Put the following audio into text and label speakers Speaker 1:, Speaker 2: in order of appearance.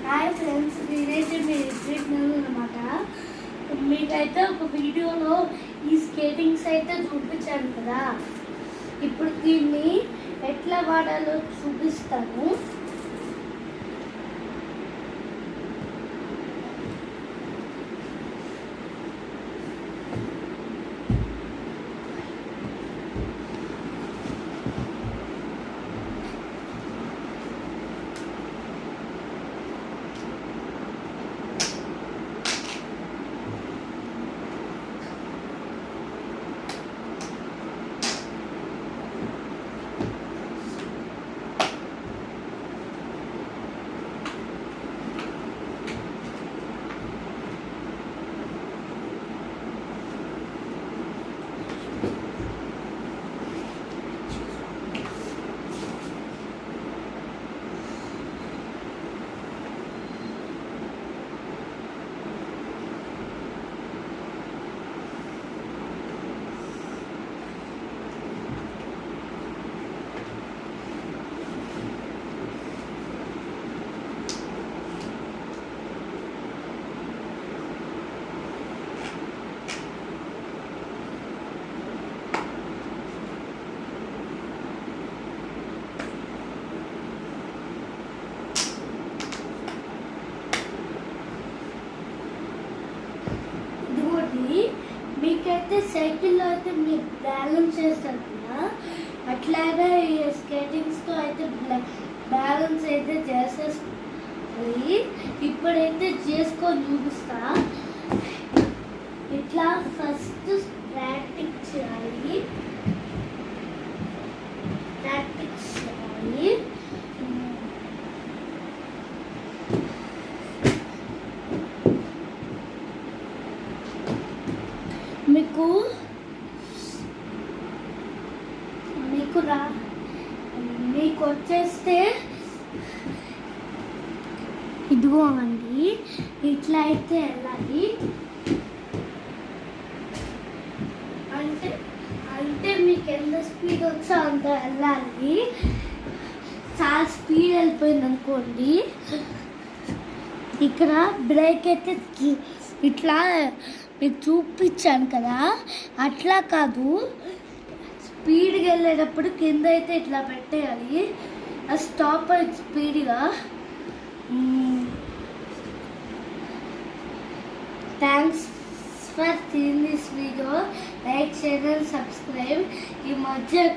Speaker 1: Hi friends, నేనైతే మీ రిట్రీట్నల్ అనమాట. మీకైతే ఒక వీడియోలో ఈ స్కేటింగ్స్ అయితే చూపించాను కదా. ఇప్పుడు దీన్ని ఎట్లా వాడాలో చూపిస్తాను. మీకైతే సైకిల్లో అయితే మీరు బ్యాలెన్స్ చేస్తారు కదా, అట్లాగే ఈ స్కేటింగ్స్తో అయితే బ్యాలెన్స్ అయితే చేసేసుకోవాలి. ఇప్పుడైతే చేసుకొని చూపిస్తా. ఇట్లా ఫస్ట్ ప్రాక్టీస్ చేయాలి. మీకు వచ్చేస్తే ఇదిగో అండి, ఇట్లా అయితే వెళ్ళాలి. అంటే మీకు ఎంత స్పీడ్ వచ్చో అంత వెళ్ళాలి. చాలా స్పీడ్ వెళ్ళిపోయింది అనుకోండి, ఇక్కడ బ్రేక్ అయితే ఇట్లా మీకు చూపించాను కదా, అట్లా కాదు. స్పీడ్గా వెళ్ళేటప్పుడు కింద అయితే ఇట్లా పెట్టేయాలి. అది స్టాప్ అయ్యి స్పీడ్గా. Thanks for seeing this video. Like, share and subscribe. ఈ మధ్య